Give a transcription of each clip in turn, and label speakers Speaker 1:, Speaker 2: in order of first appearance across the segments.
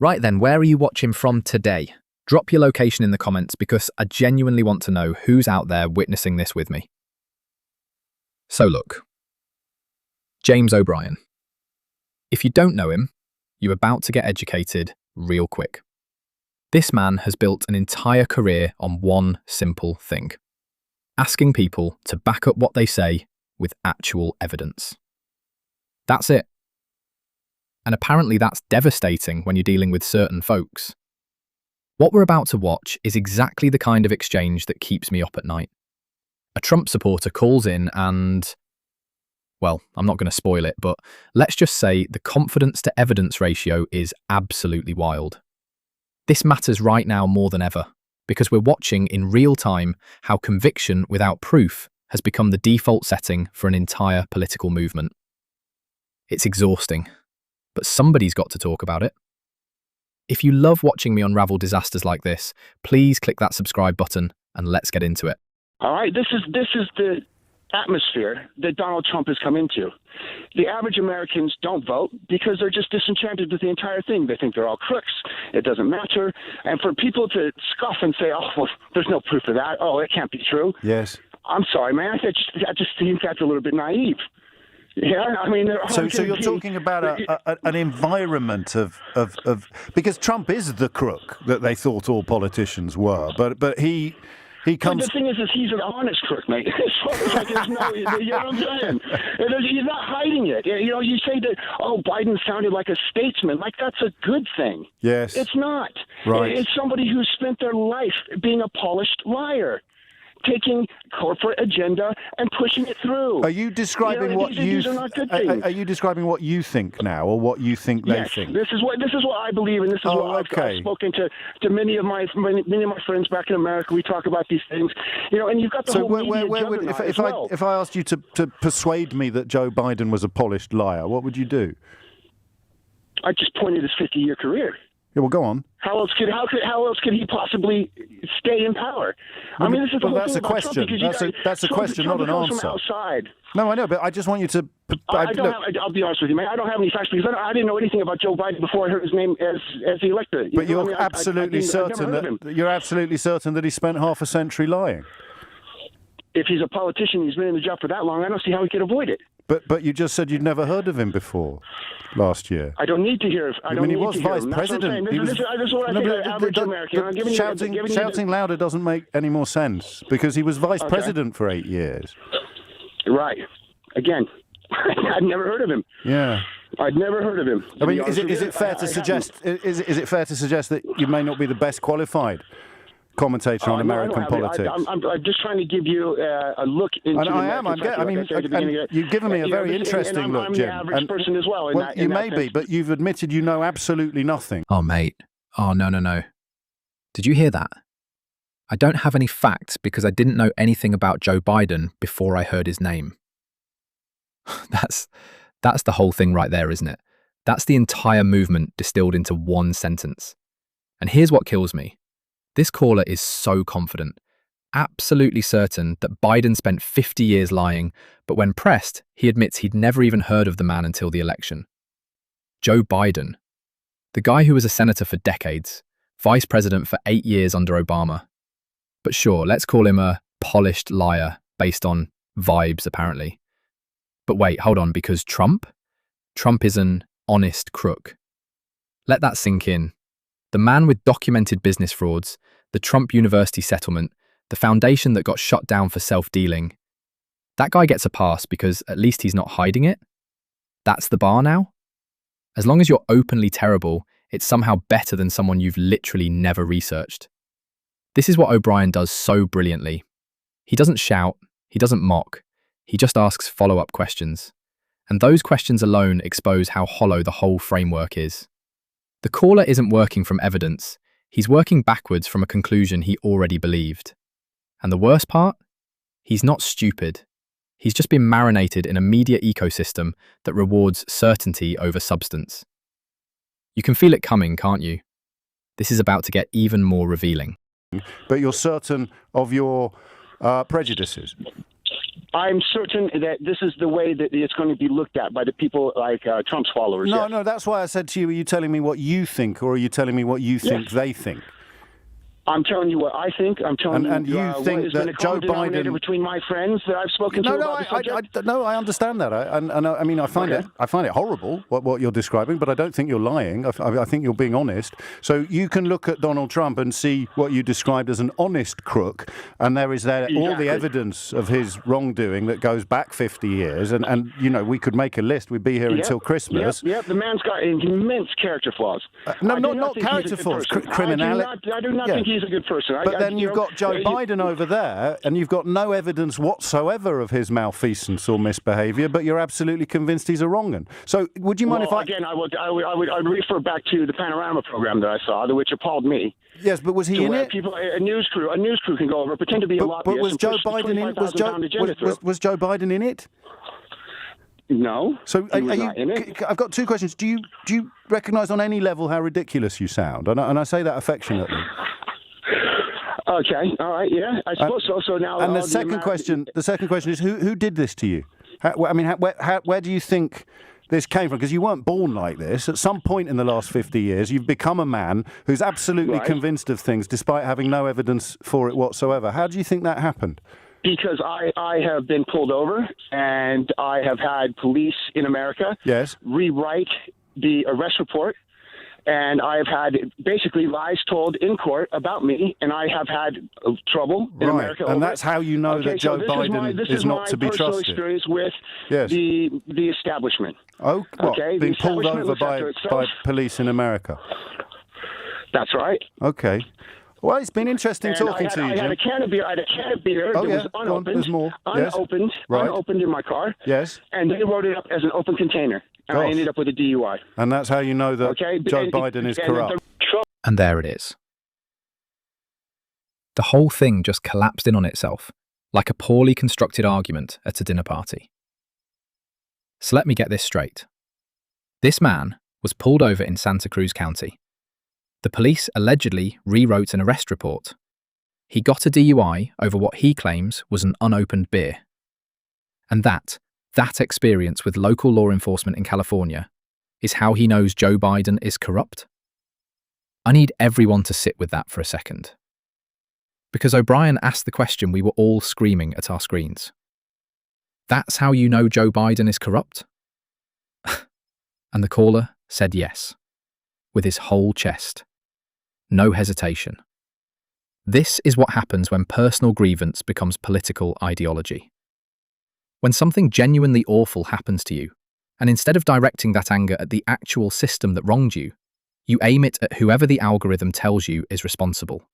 Speaker 1: Right then, where are you watching from today? Drop your location in the comments because I genuinely want to know who's out there witnessing this with me. So look, James O'Brien. If you don't know him, you're about to get educated real quick. This man has built an entire career on one simple thing: asking people to back up what they say with actual evidence. That's it. And apparently that's devastating when you're dealing with certain folks. What we're about to watch is exactly the kind of exchange that keeps me up at night. A Trump supporter calls in and, well, I'm not going to spoil it, but let's just say the confidence to evidence ratio is absolutely wild. This matters right now more than ever, because we're watching in real time how conviction without proof has become the default setting for an entire political movement. It's exhausting, but somebody's got to talk about it. If you love watching me unravel disasters like this, please click that subscribe button and let's get into it.
Speaker 2: All right, this is the atmosphere that Donald Trump has come into. The average Americans don't vote because they're just disenchanted with the entire thing. They think they're all crooks. It doesn't matter. And for people to scoff and say, oh, well, there's no proof of that. Oh, it can't be true.
Speaker 3: Yes.
Speaker 2: I'm sorry, man. I just think that's a little bit naive. Yeah, I mean,
Speaker 3: so you're talking about an environment of because Trump is the crook that they thought all politicians were, but he comes.
Speaker 2: But the thing is he's an honest crook, mate. There's no, you know what I'm saying? He's not hiding it. You know, you say that, oh, Biden sounded like a statesman, like that's a good thing.
Speaker 3: Yes,
Speaker 2: it's not.
Speaker 3: Right.
Speaker 2: It's somebody who spent their life being a polished liar, taking corporate agenda and pushing it through.
Speaker 3: Are you describing what you? Are you describing what you think now, or what you think they think?
Speaker 2: This is what I believe, and this is what I've spoken to many of my friends back in America. We talk about these things, you know, and you've got the whole media juggernaut as well.
Speaker 3: If I asked you to persuade me that Joe Biden was a polished liar, what would you do?
Speaker 2: I just pointed his 50-year career.
Speaker 3: Yeah, well, go on.
Speaker 2: How else could he possibly stay in power? I mean, this is the whole
Speaker 3: that's
Speaker 2: thing
Speaker 3: a question. That's a question, not an answer.
Speaker 2: Outside.
Speaker 3: No, I know, but I just want you to.
Speaker 2: I'll be honest with you, man. I don't have any facts because I didn't know anything about Joe Biden before I heard his name as the elector.
Speaker 3: But you're absolutely certain that he spent half a century lying.
Speaker 2: If he's a politician, he's been in the job for that long. I don't see how he could avoid it.
Speaker 3: But you just said you'd never heard of him before last year.
Speaker 2: I don't need to hear.
Speaker 3: He was vice president.
Speaker 2: This is what I think of average American.
Speaker 3: Shouting louder doesn't make any more sense because he was vice president for 8 years.
Speaker 2: Right. Again, I'd never heard of him.
Speaker 3: Yeah.
Speaker 2: I'd never heard of him.
Speaker 3: I mean, is it fair to suggest? Is it fair to suggest that you may not be the best qualified commentator on American politics?
Speaker 2: I'm just trying to give you a look into.
Speaker 3: And I am. You've given me a very interesting look, Jim.
Speaker 2: I'm the average person as well.
Speaker 3: You may be, but you've admitted you know absolutely nothing.
Speaker 1: Oh, mate. Oh, no. Did you hear that? I don't have any facts because I didn't know anything about Joe Biden before I heard his name. That's the whole thing right there, isn't it? That's the entire movement distilled into one sentence. And here's what kills me. This caller is so confident, absolutely certain that Biden spent 50 years lying, but when pressed, he admits he'd never even heard of the man until the election. Joe Biden, the guy who was a senator for decades, vice president for 8 years under Obama. But sure, let's call him a polished liar based on vibes, apparently. But wait, hold on, because Trump is an honest crook. Let that sink in. The man with documented business frauds, the Trump University settlement, the foundation that got shut down for self-dealing. That guy gets a pass because at least he's not hiding it. That's the bar now? As long as you're openly terrible, it's somehow better than someone you've literally never researched. This is what O'Brien does so brilliantly. He doesn't shout, he doesn't mock, he just asks follow-up questions. And those questions alone expose how hollow the whole framework is. The caller isn't working from evidence, he's working backwards from a conclusion he already believed. And the worst part? He's not stupid. He's just been marinated in a media ecosystem that rewards certainty over substance. You can feel it coming, can't you? This is about to get even more revealing.
Speaker 3: But you're certain of your prejudices?
Speaker 2: I'm certain that this is the way that it's going to be looked at by the people like Trump's followers.
Speaker 3: No,
Speaker 2: yes.
Speaker 3: no, that's why I said to you, are you telling me what you think, or are you telling me what you think they think?
Speaker 2: I'm telling you what I think. I'm telling
Speaker 3: And
Speaker 2: you,
Speaker 3: you think
Speaker 2: what is
Speaker 3: that
Speaker 2: the
Speaker 3: Joe
Speaker 2: common denominator
Speaker 3: Biden
Speaker 2: between my friends that I've spoken to about the subject?
Speaker 3: No, I understand that. I mean, I find it horrible what you're describing, but I don't think you're lying. I think you're being honest. So you can look at Donald Trump and see what you described as an honest crook, and there is all the evidence of his wrongdoing that goes back 50 years, and you know, we could make a list. We'd be here until Christmas.
Speaker 2: Yep, the man's got immense character flaws.
Speaker 3: Not character flaws, criminality.
Speaker 2: I do not think he's a good person.
Speaker 3: But then you've got Joe Biden over there, and you've got no evidence whatsoever of his malfeasance or misbehaviour, but you're absolutely convinced he's a wrong 'un. So would you mind if I...
Speaker 2: Again, I would refer back to the Panorama program that I saw, which appalled me.
Speaker 3: Yes, but was he in it?
Speaker 2: A news crew can go over, pretend to be a lobbyist.
Speaker 3: But was Joe Biden in it? Was Joe Biden in it?
Speaker 2: No.
Speaker 3: So
Speaker 2: he was not in it.
Speaker 3: I've got two questions. Do you recognise on any level how ridiculous you sound? And I say that affectionately.
Speaker 2: Okay, all right, yeah, I suppose so. So now,
Speaker 3: and the second question is who did this to you? Where do you think this came from? Because you weren't born like this. At some point in the last 50 years, you've become a man who's absolutely convinced of things, despite having no evidence for it whatsoever. How do you think that happened?
Speaker 2: Because I have been pulled over, and I have had police in America rewrite the arrest report. And I have had basically lies told in court about me, and I have had trouble in America.
Speaker 3: And that's how you know that Joe Biden is not to be trusted.
Speaker 2: This is my personal experience with the establishment.
Speaker 3: Oh, what? Being pulled over by police in America.
Speaker 2: That's right.
Speaker 3: Okay. Well, it's been interesting talking to you, Jim.
Speaker 2: I had a can of beer that was unopened.
Speaker 3: There's more.
Speaker 2: Unopened in my car.
Speaker 3: Yes.
Speaker 2: And they wrote it up as an open container. And I ended up with a DUI.
Speaker 3: And that's how you know that Joe Biden is corrupt.
Speaker 1: And there it is. The whole thing just collapsed in on itself, like a poorly constructed argument at a dinner party. So let me get this straight. This man was pulled over in Santa Cruz County. The police allegedly rewrote an arrest report. He got a DUI over what he claims was an unopened beer. And that experience with local law enforcement in California is how he knows Joe Biden is corrupt? I need everyone to sit with that for a second. Because O'Brien asked the question we were all screaming at our screens. That's how you know Joe Biden is corrupt? And the caller said yes, with his whole chest. No hesitation. This is what happens when personal grievance becomes political ideology. When something genuinely awful happens to you, and instead of directing that anger at the actual system that wronged you, you aim it at whoever the algorithm tells you is responsible.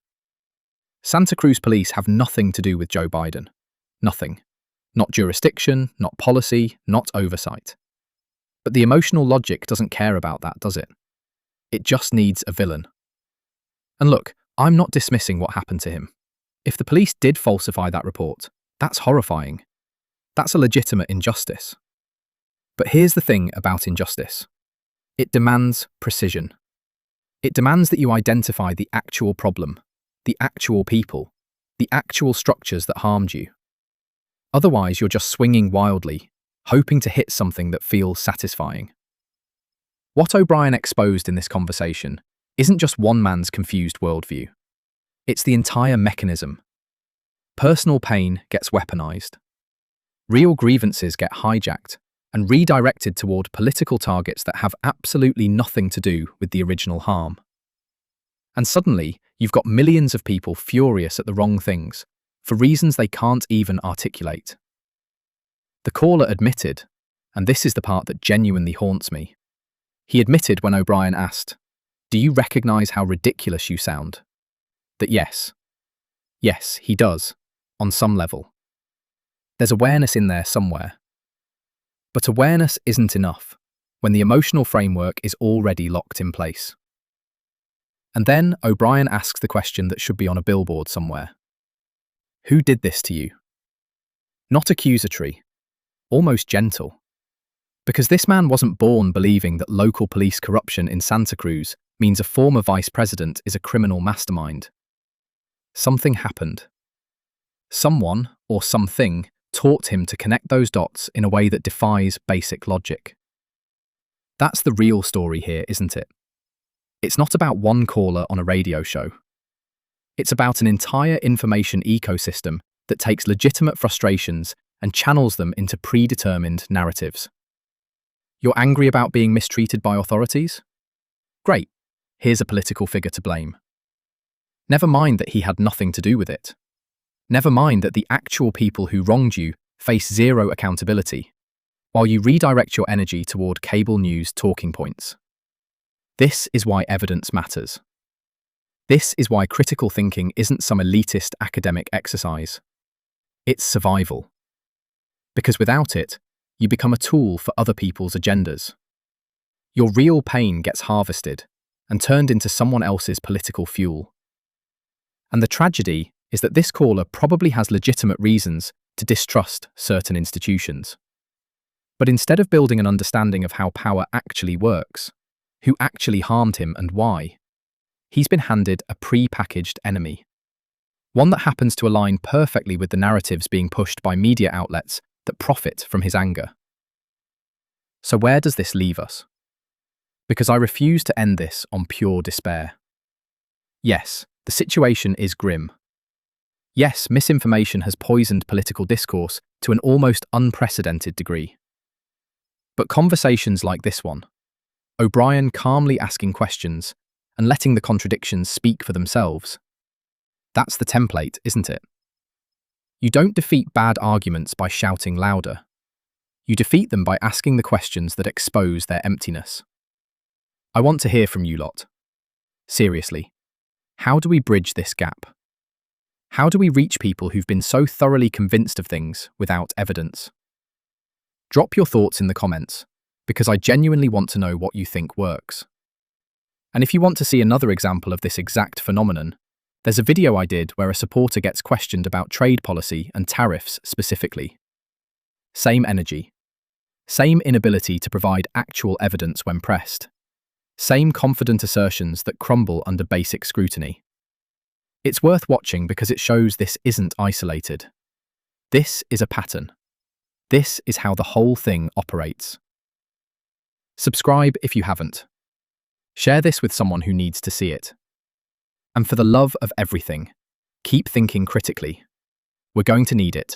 Speaker 1: Santa Cruz police have nothing to do with Joe Biden. Nothing. Not jurisdiction, not policy, not oversight. But the emotional logic doesn't care about that, does it? It just needs a villain. And look, I'm not dismissing what happened to him. If the police did falsify that report, that's horrifying. That's a legitimate injustice. But here's the thing about injustice. It demands precision. It demands that you identify the actual problem, the actual people, the actual structures that harmed you. Otherwise, you're just swinging wildly, hoping to hit something that feels satisfying. What O'Brien exposed in this conversation isn't just one man's confused worldview. It's the entire mechanism. Personal pain gets weaponized. Real grievances get hijacked and redirected toward political targets that have absolutely nothing to do with the original harm. And suddenly, you've got millions of people furious at the wrong things, for reasons they can't even articulate. The caller admitted, and this is the part that genuinely haunts me. He admitted when O'Brien asked, "Do you recognize how ridiculous you sound?" That yes, he does, on some level. There's awareness in there somewhere. But awareness isn't enough when the emotional framework is already locked in place. And then O'Brien asks the question that should be on a billboard somewhere. Who did this to you? Not accusatory, almost gentle. Because this man wasn't born believing that local police corruption in Santa Cruz means a former vice president is a criminal mastermind. Something happened. Someone, or something, taught him to connect those dots in a way that defies basic logic. That's the real story here, isn't it? It's not about one caller on a radio show. It's about an entire information ecosystem that takes legitimate frustrations and channels them into predetermined narratives. You're angry about being mistreated by authorities? Great, here's a political figure to blame. Never mind that he had nothing to do with it. Never mind that the actual people who wronged you face zero accountability, while you redirect your energy toward cable news talking points. This is why evidence matters. This is why critical thinking isn't some elitist academic exercise. It's survival. Because without it, you become a tool for other people's agendas. Your real pain gets harvested and turned into someone else's political fuel. And the tragedy is that this caller probably has legitimate reasons to distrust certain institutions. But instead of building an understanding of how power actually works, who actually harmed him and why, he's been handed a pre-packaged enemy. One that happens to align perfectly with the narratives being pushed by media outlets that profit from his anger. So where does this leave us? Because I refuse to end this on pure despair. Yes, the situation is grim. Yes, misinformation has poisoned political discourse to an almost unprecedented degree. But conversations like this one, O'Brien calmly asking questions and letting the contradictions speak for themselves, that's the template, isn't it? You don't defeat bad arguments by shouting louder. You defeat them by asking the questions that expose their emptiness. I want to hear from you lot. Seriously, how do we bridge this gap? How do we reach people who've been so thoroughly convinced of things without evidence? Drop your thoughts in the comments, because I genuinely want to know what you think works. And if you want to see another example of this exact phenomenon, there's a video I did where a supporter gets questioned about trade policy and tariffs specifically. Same energy. Same inability to provide actual evidence when pressed. Same confident assertions that crumble under basic scrutiny. It's worth watching because it shows this isn't isolated. This is a pattern. This is how the whole thing operates. Subscribe if you haven't. Share this with someone who needs to see it. And for the love of everything, keep thinking critically. We're going to need it.